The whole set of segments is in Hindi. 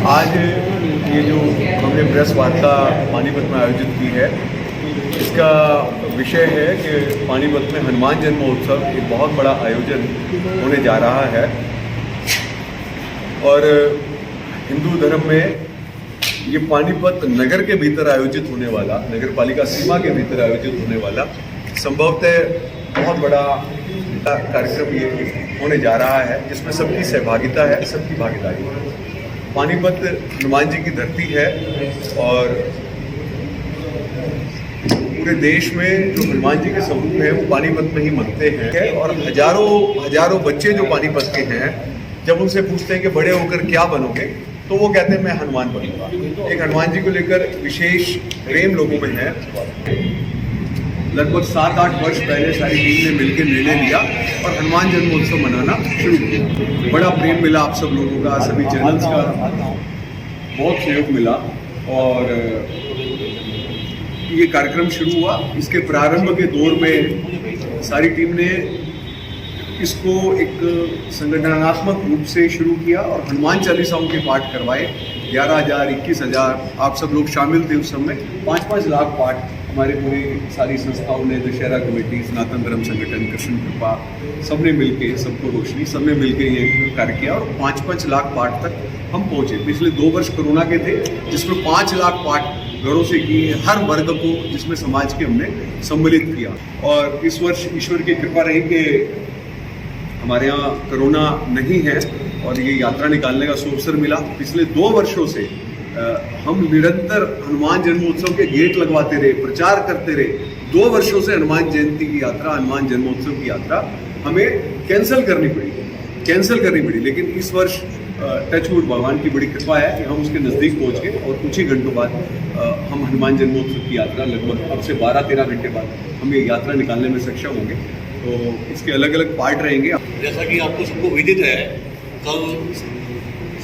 आज ये जो हमने प्रेस वार्ता पानीपत में आयोजित की है, इसका विषय है कि पानीपत में हनुमान जन्म महोत्सव एक बहुत बड़ा आयोजन होने जा रहा है। और हिंदू धर्म में ये पानीपत नगर के भीतर आयोजित होने वाला, नगर पालिका सीमा के भीतर आयोजित होने वाला संभवतः बहुत बड़ा कार्यक्रम ये होने जा रहा है, जिसमें सबकी सहभागिता है, सबकी भागीदारी है। पानीपत हनुमान जी की धरती है और पूरे देश में जो हनुमान जी के स्वरूप हैं वो पानीपत में ही मनते हैं। और हजारों बच्चे जो पानीपत के हैं, जब उनसे पूछते हैं कि बड़े होकर क्या बनोगे, तो वो कहते हैं मैं हनुमान बनूंगा। एक हनुमान जी को लेकर विशेष प्रेम लोगों में है। लगभग 7-8 वर्ष पहले सारी टीम ने मिलकर निर्णय लिया और हनुमान जन्मोत्सव मनाना शुरू किया। बड़ा प्रेम मिला आप सब लोगों का, सभी चैनल्स का बहुत सहयोग मिला और ये कार्यक्रम शुरू हुआ। इसके प्रारंभ के दौर में सारी टीम ने इसको एक संगठनात्मक रूप से शुरू किया और हनुमान चालीसाओं के पाठ करवाए। 11,000, 21,000 आप सब लोग शामिल थे उस समय। 5-5 लाख पाठ हमारे पूरी सारी संस्थाओं ने, दशहरा कमेटी, सनातन धर्म संगठन, कृष्ण कृपा, सबने मिलके, सबको रोशनी, सबने मिलके ये कार्य किया और 5-5 लाख पाठ तक हम पहुँचे। पिछले 2 वर्ष कोरोना के थे, जिसमें 5 लाख पाठ घरों से किए, हर वर्ग को, जिसमें समाज के हमने सम्मिलित किया। और इस वर्ष ईश्वर की कृपा रही कि हमारे यहाँ कोरोना नहीं है और ये यात्रा निकालने का अवसर मिला। पिछले 2 वर्षों से हम निरंतर हनुमान जन्मोत्सव के गेट लगवाते रहे, प्रचार करते रहे। 2 वर्षों से हनुमान जयंती की यात्रा, हनुमान जन्मोत्सव की यात्रा हमें कैंसिल करनी पड़ी। लेकिन इस वर्ष टचवुड भगवान की बड़ी कृपा है कि हम उसके नज़दीक पहुंच गए और कुछ ही घंटों बाद हम हनुमान जन्मोत्सव की यात्रा, लगभग अब से 12-13 घंटे बाद हम ये यात्रा निकालने में सक्षम होंगे। तो इसके अलग अलग पार्ट रहेंगे। जैसा कि आपको सबको विदित है, कल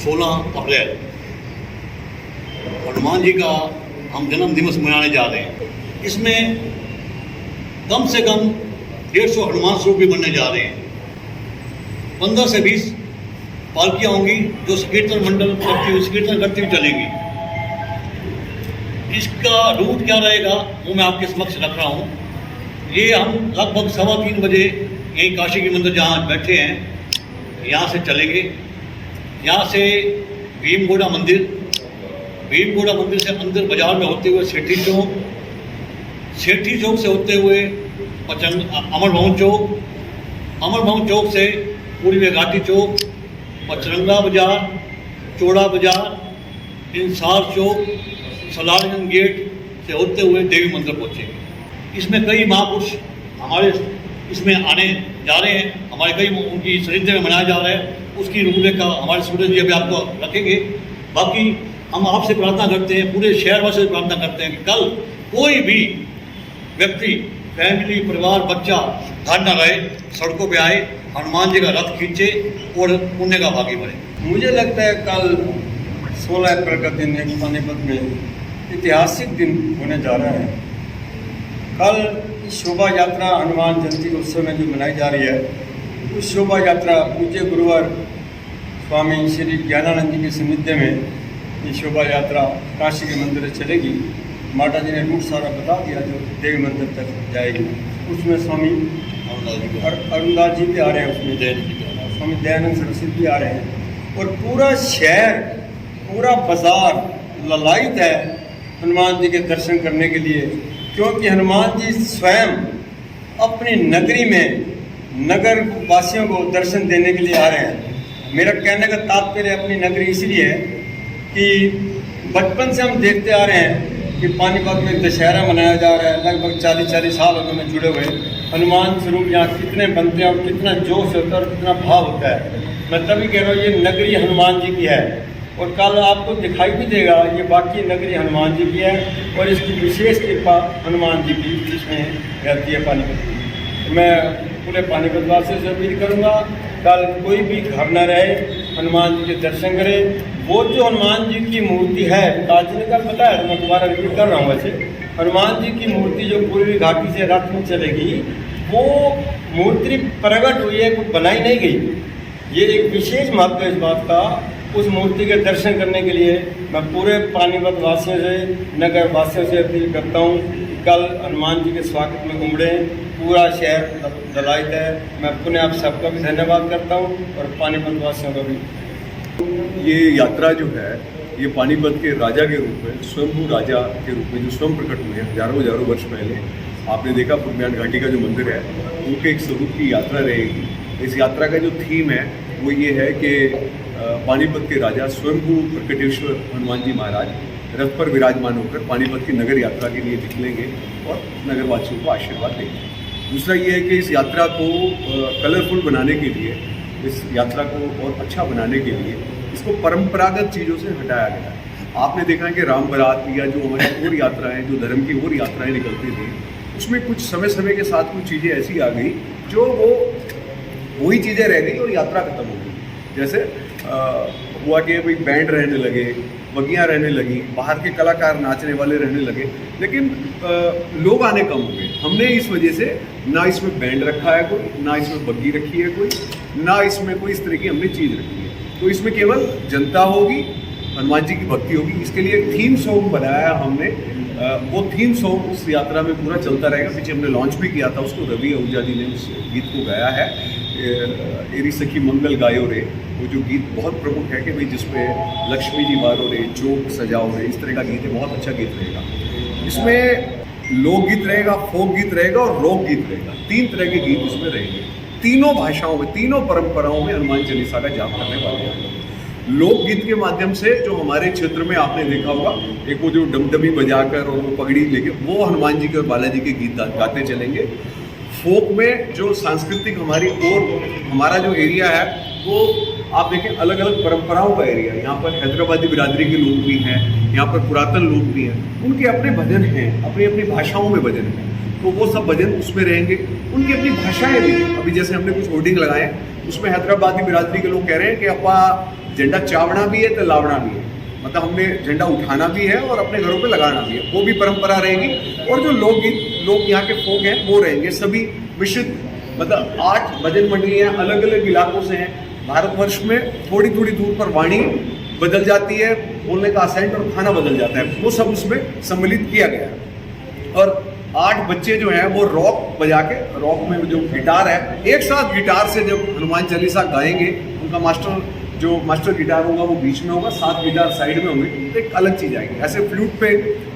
16 अप्रैल हनुमान जी का हम जन्म दिवस मनाने जा रहे हैं। इसमें कम से कम 150 हनुमान स्वरूप भी बनने जा रहे हैं। 15 से 20 पालकियाँ होंगी जो कीर्तन मंडल कीर्तन करती हुई चलेंगी। इसका रूट क्या रहेगा वो मैं आपके समक्ष रख रहा हूँ। ये हम लगभग 3:15 बजे यहीं काशी के मंदिर जहाँ बैठे हैं, यहाँ से चलेंगे। यहाँ से भीमगोड़ा मंदिर से अंदर बाजार में होते हुए सेठी चौक से होते हुए अमर भवन चौक से पूर्वी घाटी चौक, पचरंगा बाजार, चौड़ा बाजार, इंसार चौक, सलारगंज गेट से होते हुए देवी मंदिर पहुँचेंगे। इसमें कई महापुरुष हमारे इसमें आने जा रहे हैं, हमारे कई उनकी सानिध्य में मनाया जा रहा है। उसकी रूपरेखा हमारे सूरज जी अभी आपको रखेंगे। बाकी हम आपसे प्रार्थना करते हैं, पूरे शहरवासी से प्रार्थना करते हैं कि कल कोई भी व्यक्ति, फैमिली, परिवार, बच्चा घर न रहे, सड़कों पे आए, हनुमान जी का रथ खींचे और पुण्य का भागी बने। मुझे लगता है कल 16 अप्रैल का दिन एक पानीपत में ऐतिहासिक दिन होने जा रहा है। कल शोभा यात्रा हनुमान जयंती उत्सव में जो मनाई जा रही है, उस शोभा यात्रा पूज्य गुरुवर स्वामी श्री ज्ञानानंद जी के सानिध्य में ये शोभा यात्रा काशी के मंदिर से चलेगी। माता जी ने रूट सारा बता दिया जो देवी मंदिर तक जाएगी। उसमें स्वामी अरुणदास जी भी आ रहे हैं, उसमें स्वामी दयानंद सरस्वती भी आ रहे हैं और पूरा शहर, पूरा बाजार ललायित है हनुमान जी के दर्शन करने के लिए, क्योंकि हनुमान जी स्वयं अपनी नगरी में नगर वासियों को दर्शन देने के लिए आ रहे हैं। मेरा कहने का तात्पर्य अपनी नगरी इसलिए है कि बचपन से हम देखते आ रहे हैं कि पानीपत में दशहरा मनाया जा रहा है। लगभग 40 साल उन्होंने जुड़े हुए। हनुमान स्वरूप यहाँ कितने बनते हैं और कितना जोश होता है और कितना भाव होता है। मैं तभी कह रहा हूँ ये नगरी हनुमान जी की है और कल आपको दिखाई भी देगा ये बाकी नगरी हनुमान जी की है और इसकी विशेष कृपा हनुमान जी की इसमें रहती है पानीपत की। मैं पूरे पानीपत वासियों से अपील करूँगा, कल कोई भी घर न रहे, हनुमान जी के दर्शन करें। वो जो हनुमान जी की मूर्ति है, ताज ने कल बताया, मैं दोबारा रिपीट कर रहा हूँ। वैसे हनुमान जी की मूर्ति जो पूर्वी घाटी से रथ में चलेगी, वो मूर्ति प्रकट हुई है, बनाई नहीं गई। ये एक विशेष महत्व है इस बात का। उस मूर्ति के दर्शन करने के लिए मैं पूरे पानीपत वासियों से, नगर वासियों से अपील करता हूँ कि कल हनुमान जी के स्वागत में उमड़े। पूरा शहर दलाइत है। मैं पुनः आप सबका भी धन्यवाद करता हूँ और पानीपत वासियों का भी। ये यात्रा जो है ये पानीपत के राजा के रूप में, स्वयंभू राजा के रूप में जो स्वयं प्रकट हुए हैं हजारों वर्ष पहले। आपने देखा पुरम्यान घाटी का जो मंदिर है उनके एक स्वरूप की यात्रा रहेगी। इस यात्रा का जो थीम है वो ये है कि पानीपत के राजा स्वयंभू प्रकटेश्वर हनुमान जी महाराज रथ पर विराजमान होकर पानीपत की नगर यात्रा के लिए निकलेंगे और नगरवासियों को आशीर्वाद देंगे। दूसरा ये है कि इस यात्रा को कलरफुल बनाने के लिए, इस यात्रा को और अच्छा बनाने के लिए इसको परंपरागत चीज़ों से हटाया गया है। आपने देखा है कि राम बारात या जो हमारी और यात्राएं, जो धर्म की और यात्राएं निकलती थी, उसमें कुछ समय के साथ कुछ चीज़ें ऐसी आ गई जो वही चीज़ें रह गई और यात्रा खत्म हो गई। जैसे हुआ कि भाई बैंड रहने लगे, बगियाँ रहने लगी, बाहर के कलाकार नाचने वाले रहने लगे, लेकिन लोग आने कम हो गए। हमने इस वजह से ना इसमें बैंड रखा है कोई, ना इसमें बग्गी रखी है कोई, ना इसमें कोई इस तरह की हमने चीज़ रखी है। तो इसमें केवल जनता होगी, हनुमान जी की भक्ति होगी। इसके लिए एक थीम सॉन्ग बनाया है हमने। वो थीम सॉन्ग उस यात्रा में पूरा चलता रहेगा। पीछे हमने लॉन्च भी किया था उसको, रवि आहूजा जी ने उस गीत को गाया है, एरी सखी मंगल गायो रे। वो जो गीत बहुत प्रमुख है कि भाई जिसमें लक्ष्मी जी बारो रे, चौक सजाओ रे, इस तरह का गीत है। बहुत अच्छा गीत रहेगा। इसमें लोकगीत रहेगा, फोक गीत रहेगा और रोक गीत रहेगा। 3 तरह के गीत उसमें रहेंगे। तीनों भाषाओं में, तीनों परंपराओं में हनुमान चालीसा का जाप करने वाले हैं। लोकगीत के माध्यम से जो हमारे क्षेत्र में आपने देखा होगा, एक वो जो डमडमी बजाकर और वो पगड़ी लेके वो हनुमान जी के और बालाजी के गीत गाते चलेंगे। फोक में जो सांस्कृतिक हमारा जो एरिया है वो आप देखें अलग अलग परंपराओं का एरिया है। यहाँ पर हैदराबादी बिरादरी के लोग भी हैं, यहाँ पर पुरातन लोग भी हैं, उनके अपने भजन हैं, अपनी अपनी भाषाओं में भजन हैं। तो वो सब भजन उसमें रहेंगे, उनकी अपनी भाषाएं भी हैं। अभी जैसे हमने कुछ होर्डिंग लगाए, उसमें हैदराबादी बिरादरी के लोग कह रहे हैं कि अपा झंडा चावना भी है तो लावना भी है, मतलब हमने झंडा उठाना भी है और अपने घरों पे लगाना भी है। वो भी परंपरा रहेगी। और जो लोकगीत, लोग यहाँ के फोक हैं वो रहेंगे सभी मिश्रित। मतलब 8 भजन मंडलियाँ अलग अलग इलाकों से हैं। भारतवर्ष में थोड़ी थोड़ी दूर पर वाणी बदल जाती है, बोलने का असेंट और खाना बदल जाता है, वो सब उसमें सम्मिलित किया गया है। और 8 बच्चे जो हैं वो रॉक बजा के, रॉक में जो गिटार है, एक साथ गिटार से जब हनुमान चालीसा गाएंगे, उनका मास्टर गिटार होगा वो बीच में होगा, 7 गिटार साइड में होंगे, तो एक अलग चीज़ आएगी। ऐसे फ्लूट पे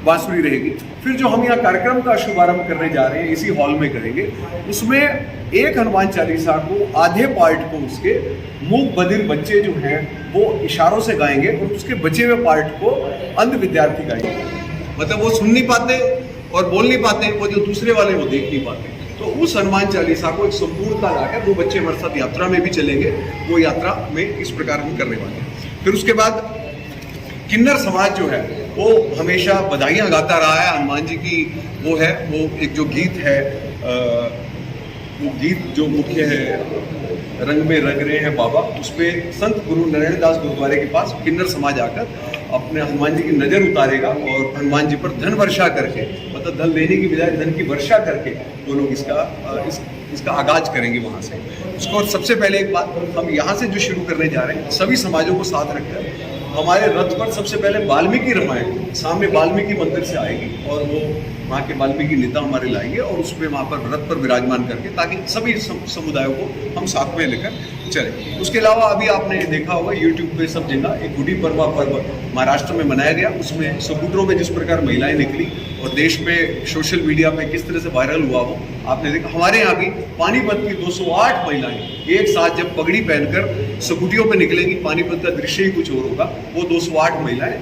बांसुरी रहेगी। फिर जो हम यहाँ कार्यक्रम का शुभारंभ करने जा रहे हैं इसी हॉल में करेंगे, उसमें एक हनुमान चालीसा को आधे पार्ट को उसके मूक बधिर बच्चे जो हैं वो इशारों से गाएंगे और उसके बचे हुए पार्ट को अंध विद्यार्थी गाएंगे। मतलब वो सुन नहीं पाते और बोल नहीं पाते, वो जो दूसरे वाले वो देख नहीं पाते। तो उस हनुमान चालीसा को एक संपूर्णता लाकर वो बच्चे हमारे साथ यात्रा में भी चलेंगे। वो यात्रा में इस प्रकार हम करने वाले हैं। फिर उसके बाद किन्नर समाज जो है वो हमेशा बधाइयाँ गाता रहा है हनुमान जी की। वो है वो एक जो गीत है, वो गीत जो मुख्य है, रंग में रंग रहे हैं बाबा, उसमें संत गुरु नारायण दास गुरुद्वारे के पास किन्नर समाज आकर अपने हनुमान जी की नज़र उतारेगा और हनुमान जी पर धन वर्षा करके, मतलब धन लेने की बजाय धन की वर्षा करके वो लोग इसका आगाज करेंगे वहाँ से। उसको और सबसे पहले एक बात हम यहाँ से जो शुरू करने जा रहे हैं, सभी समाजों को साथ रखकर हमारे रथ पर सबसे पहले वाल्मीकि रामायण सामने वाल्मीकि मंदिर से आएगी और वो वहाँ के वाल्मीकि नेता हमारे लाएंगे और उसमें वहाँ पर रथ पर विराजमान करके, ताकि सभी समुदायों को हम साथ में लेकर चलें। उसके अलावा अभी आपने देखा होगा यूट्यूब पे सब जगह एक गुड़ी पड़वा पर्व महाराष्ट्र में मनाया गया। उसमें स्कूटरों में जिस प्रकार महिलाएं निकली और देश में सोशल मीडिया पे किस तरह से वायरल हुआ वो आपने देखा। हमारे यहाँ भी पानीपत की 208 महिलाएं एक साथ जब पगड़ी पहनकर स्कूटियों पे निकलेंगी, पानीपत का दृश्य ही कुछ और होगा। वो 208 महिलाएं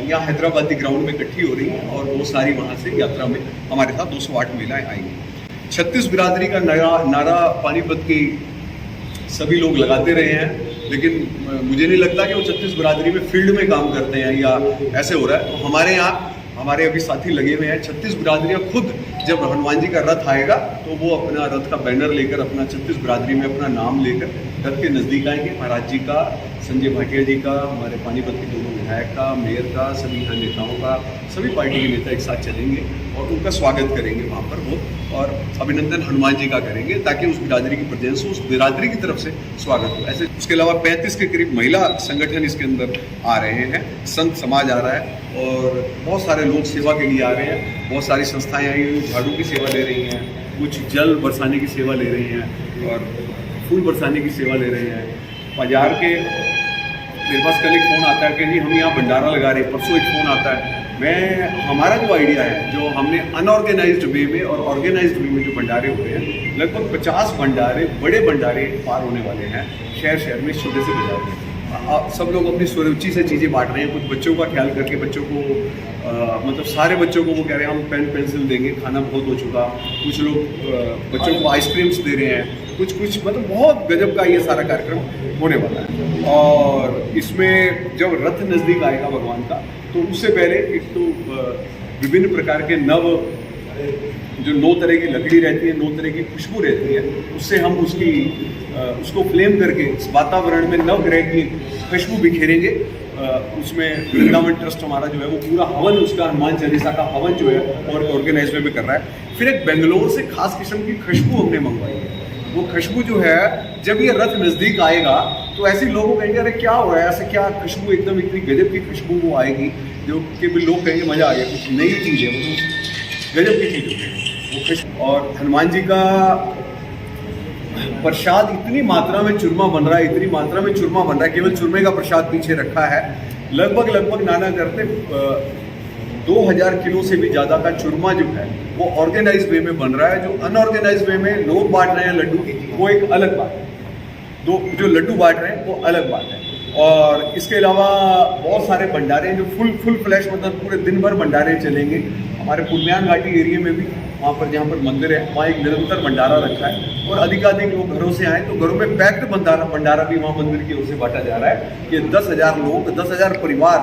यहाँ हैदराबादी ग्राउंड में इकट्ठी हो रही हैं और वो सारी वहाँ से यात्रा में हमारे साथ 208 महिलाएं आएंगी। 36 बिरादरी का नारा पानीपत की सभी लोग लगाते रहे हैं, लेकिन मुझे नहीं लगता कि वो 36 बिरादरी में फील्ड में काम करते हैं या ऐसे हो रहा है। तो हमारे यहाँ हमारे अभी साथी लगे हुए हैं। 36 बिरादरियाँ खुद जब हनुमान जी का रथ आएगा तो वो अपना रथ का बैनर लेकर, अपना 36 बिरादरी में अपना नाम लेकर रथ के नज़दीक आएंगे। महाराज जी का, संजय भाटिया जी का, हमारे पानीपत के दोनों विधायक का, मेयर का, सभी नेताओं का, सभी पार्टी के नेता एक साथ चलेंगे और उनका स्वागत करेंगे वहाँ पर वो, और अभिनंदन हनुमान जी का करेंगे ताकि उस बिरादरी की प्रेजेंस हो, उस बिरादरी की तरफ से स्वागत हो। ऐसे उसके अलावा 35 के करीब महिला संगठन इसके अंदर आ रहे हैं, संत समाज आ रहा है और बहुत सारे लोग सेवा के लिए आ रहे हैं। बहुत सारी संस्थाएँ आई हुई झाड़ू की सेवा ले रही हैं, कुछ जल बरसाने की सेवा ले रही हैं और फूल बरसाने की सेवा ले रहे हैं। बाजार के मेरे पास कल एक फ़ोन आता है कि जी हम यहाँ भंडारा लगा रहे हैं, परसों एक फ़ोन आता है। हमारा जो आइडिया है, जो हमने अनऑर्गेनाइज्ड वे में और ऑर्गेनाइज्ड वे में जो भंडारे हो रहे हैं, लगभग 50 भंडारे, बड़े भंडारे पार होने वाले हैं शहर शहर में, छोटे से बाजार में। सब लोग अपनी स्वरुचि से चीज़ें बांट रहे हैं। कुछ बच्चों का ख्याल करके बच्चों को मतलब सारे बच्चों को वो कह रहे हैं हम पेन पेंसिल देंगे, खाना बहुत हो चुका। कुछ लोग बच्चों को आइसक्रीम्स दे रहे हैं, कुछ मतलब बहुत गजब का ये सारा कार्यक्रम होने वाला है। और इसमें जब रथ नज़दीक आएगा भगवान का, तो उससे पहले एक तो विभिन्न प्रकार के जो 9 तरह की लकड़ी रहती है, 9 तरह की खुशबू रहती है, उससे हम उसको फ्लेम करके वातावरण में नवग्रह की खुशबू बिखेरेंगे। उसमें वृंदावन ट्रस्ट हमारा जो है वो पूरा हवन, उसका हनुमान चालीसा का हवन जो है और ऑर्गेनाइज में कर रहा है। फिर एक बेंगलोर से खास किस्म की खुशबू हमने मंगवाई है। वो खुशबू जो है, जब ये रथ नज़दीक आएगा तो ऐसे लोगों कहेंगे अरे क्या हो रहा है, ऐसे क्या खुशबू, एकदम इतनी गजब की खुशबू वो आएगी जो कि भी लोग कहेंगे मज़ा आ गया, कुछ नई चीज़ है, मतलब गजब की चीज़ होगी वो खुशबू। और हनुमान जी का प्रसाद इतनी मात्रा में चूरमा बन रहा है, इतनी मात्रा में चूरमा बन रहा है, केवल चूरमे का प्रसाद पीछे रखा है। लगभग नाना करते 2000 किलो से भी ज़्यादा का चूरमा जो है वो ऑर्गेनाइज वे में बन रहा है। जो अनऑर्गेनाइज वे में लोग बांट रहे हैं लड्डू, वो एक अलग बात है। जो लड्डू बांट रहे हैं वो अलग बात है। और इसके अलावा बहुत सारे भंडारे हैं जो फुल फ्लैश, मतलब पूरे दिन भर भंडारे चलेंगे। हमारे पुरम्यान घाटी एरिया में भी वहाँ पर जहाँ पर मंदिर है वहाँ एक निरंतर भंडारा रखा है और अधिकाधिक लोग घरों से आए तो घरों में पैक्ड भंडारा भी वहाँ मंदिर की ओर से बांटा जा रहा है कि 10,000 लोग, 10,000 परिवार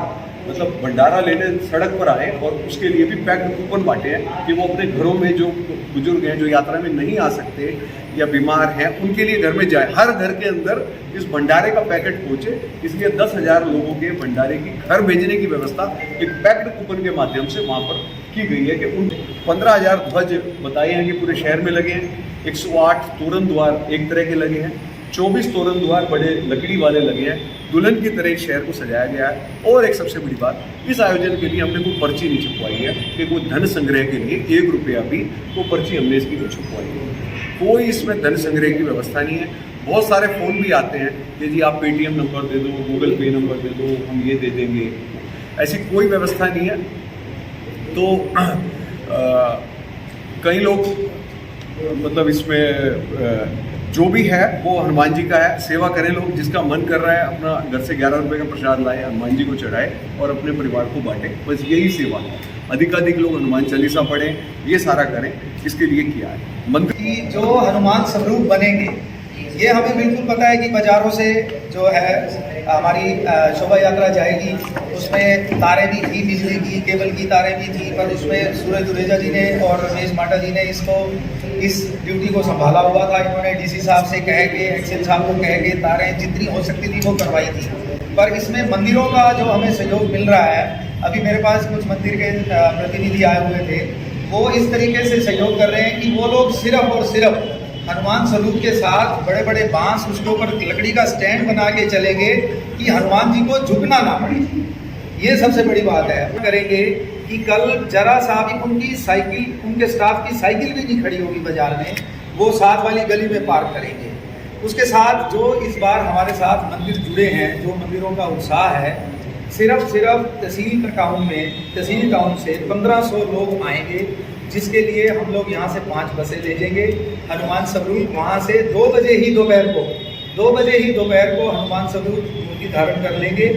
मतलब भंडारा लेने सड़क पर आए और उसके लिए भी पैक्ड कूपन बांटे हैं कि वो अपने घरों में जो बुजुर्ग हैं, जो यात्रा में नहीं आ सकते या बीमार हैं, उनके लिए घर में जाए। हर घर के अंदर इस भंडारे का पैकेट पहुंचे, इसलिए 10,000 लोगों के भंडारे की घर भेजने की व्यवस्था एक पैक्ड कूपन के माध्यम से वहाँ पर की गई है। कि उन 15,000 ध्वज बताए हैं कि पूरे शहर में लगे हैं। 108 तोरण द्वार एक तरह के लगे हैं, 24 तोरण द्वार बड़े लकड़ी वाले लगे हैं। दुल्हन की तरह शहर को सजाया गया है। और एक सबसे बड़ी बात, इस आयोजन के लिए हमने कोई पर्ची नहीं छपवाई है कि कोई धन संग्रह के लिए 1 रुपया भी कोई पर्ची हमने इसकी नहीं छपवाई है। कोई इसमें धन संग्रह की व्यवस्था नहीं है। बहुत सारे फ़ोन भी आते हैं कि जी आप पेटीएम नंबर दे दो, गूगल पे नंबर दे दो, हम ये दे देंगे। ऐसी कोई व्यवस्था नहीं है। तो कई लोग मतलब इसमें जो भी है वो हनुमान जी का है। सेवा करें लोग, जिसका मन कर रहा है अपना घर से 11 रुपये का प्रसाद लाए, हनुमान जी को चढ़ाए और अपने परिवार को बांटे। बस यही सेवा है। अधिकाधिक लोग हनुमान चालीसा पढ़ें, ये सारा करें, इसके लिए किया है। मंदिर कि जो हनुमान स्वरूप बनेंगे, ये हमें बिल्कुल पता है कि बाज़ारों से जो है हमारी शोभा यात्रा जाएगी, उसमें तारें भी थी, बिजली की केबल की तारें भी थी, पर उसमें सूरज दुरेजा जी ने और रमेश माटा जी ने इस ड्यूटी को संभाला हुआ था। इन्होंने डीसी साहब से कह के, एक्सेल साहब को कह के तारें जितनी हो सकती थी वो करवाई थी। पर इसमें मंदिरों का जो हमें सहयोग मिल रहा है, अभी मेरे पास कुछ मंदिर के प्रतिनिधि आए हुए थे, वो इस तरीके से सहयोग कर रहे हैं कि वो लोग सिर्फ और सिर्फ हनुमान स्वरूप के साथ बड़े बड़े बांस, उसके ऊपर लकड़ी का स्टैंड बना के चलेंगे कि हनुमान जी को झुकना ना पड़े। ये सबसे बड़ी बात है। करेंगे कि कल जरा सा भी उनकी साइकिल, उनके स्टाफ की साइकिल भी नहीं खड़ी होगी बाजार में, वो साथ वाली गली में पार्क करेंगे। उसके साथ जो इस बार हमारे साथ मंदिर जुड़े हैं, जो मंदिरों का उत्साह है, सिर्फ तहसील टाउन से 1500 लोग आएंगे, जिसके लिए हम लोग यहाँ से 5 बसें भेजेंगे। हनुमान स्वरूप वहाँ से 2 बजे ही दोपहर को हनुमान स्वरूप मूर्ति धारण कर लेंगे।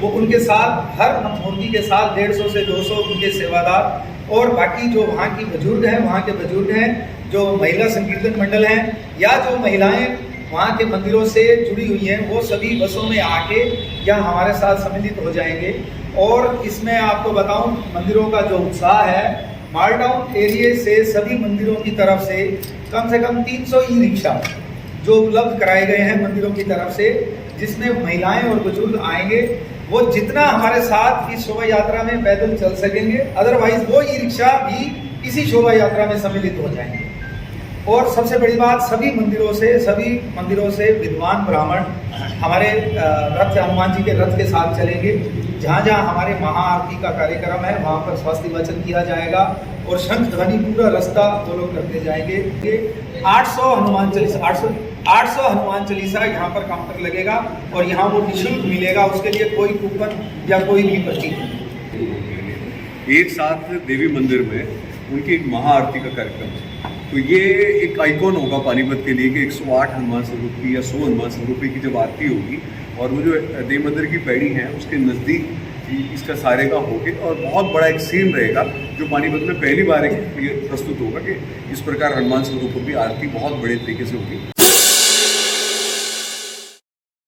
वो उनके साथ हर मूर्ति के साथ 150 से 200 उनके सेवादार और बाकी जो वहाँ के बुजुर्ग हैं, जो महिला संकीर्तन मंडल हैं या जो महिलाएं वहाँ के मंदिरों से जुड़ी हुई हैं, वो सभी बसों में आके यहाँ हमारे साथ सम्मिलित हो जाएंगे। और इसमें आपको बताऊं, मंदिरों का जो उत्साह है, मालटाउन एरिया से सभी मंदिरों की तरफ से कम 300 ई रिक्शा जो उपलब्ध कराए गए हैं मंदिरों की तरफ से, जिसमें महिलाएं और बुजुर्ग आएंगे, वो जितना हमारे साथ इस शोभा यात्रा में पैदल चल सकेंगे, अदरवाइज वो ई रिक्शा भी इसी शोभा यात्रा में सम्मिलित हो जाएंगे। और सबसे बड़ी बात, सभी मंदिरों से विद्वान ब्राह्मण हमारे रथ, हनुमान जी के रथ के साथ चलेंगे। जहाँ जहाँ हमारे महाआरती का कार्यक्रम है वहाँ पर स्वस्ति वचन किया जाएगा और शंख ध्वनि पूरा रास्ता वो लोग करते जाएंगे। 800 हनुमान चालीसा यहाँ पर काउंटर लगेगा और यहाँ वो निःशुल्क मिलेगा, उसके लिए कोई कूपन या कोई भी पर्ची नहीं। एक साथ देवी मंदिर में उनकी एक महाआरती का कार्यक्रम है, तो ये एक आइकॉन होगा पानीपत के लिए कि 108 हनुमान स्वरूप की या 100 हनुमान स्वरूप की जब आरती होगी और वो जो देव मंदिर की पैड़ी है उसके नज़दीक इसका सारे का होके, और बहुत बड़ा एक सीन रहेगा जो पानीपत में पहली बार एक प्रस्तुत होगा कि इस प्रकार हनुमान स्वरूप की आरती बहुत बड़े तरीके से होगी।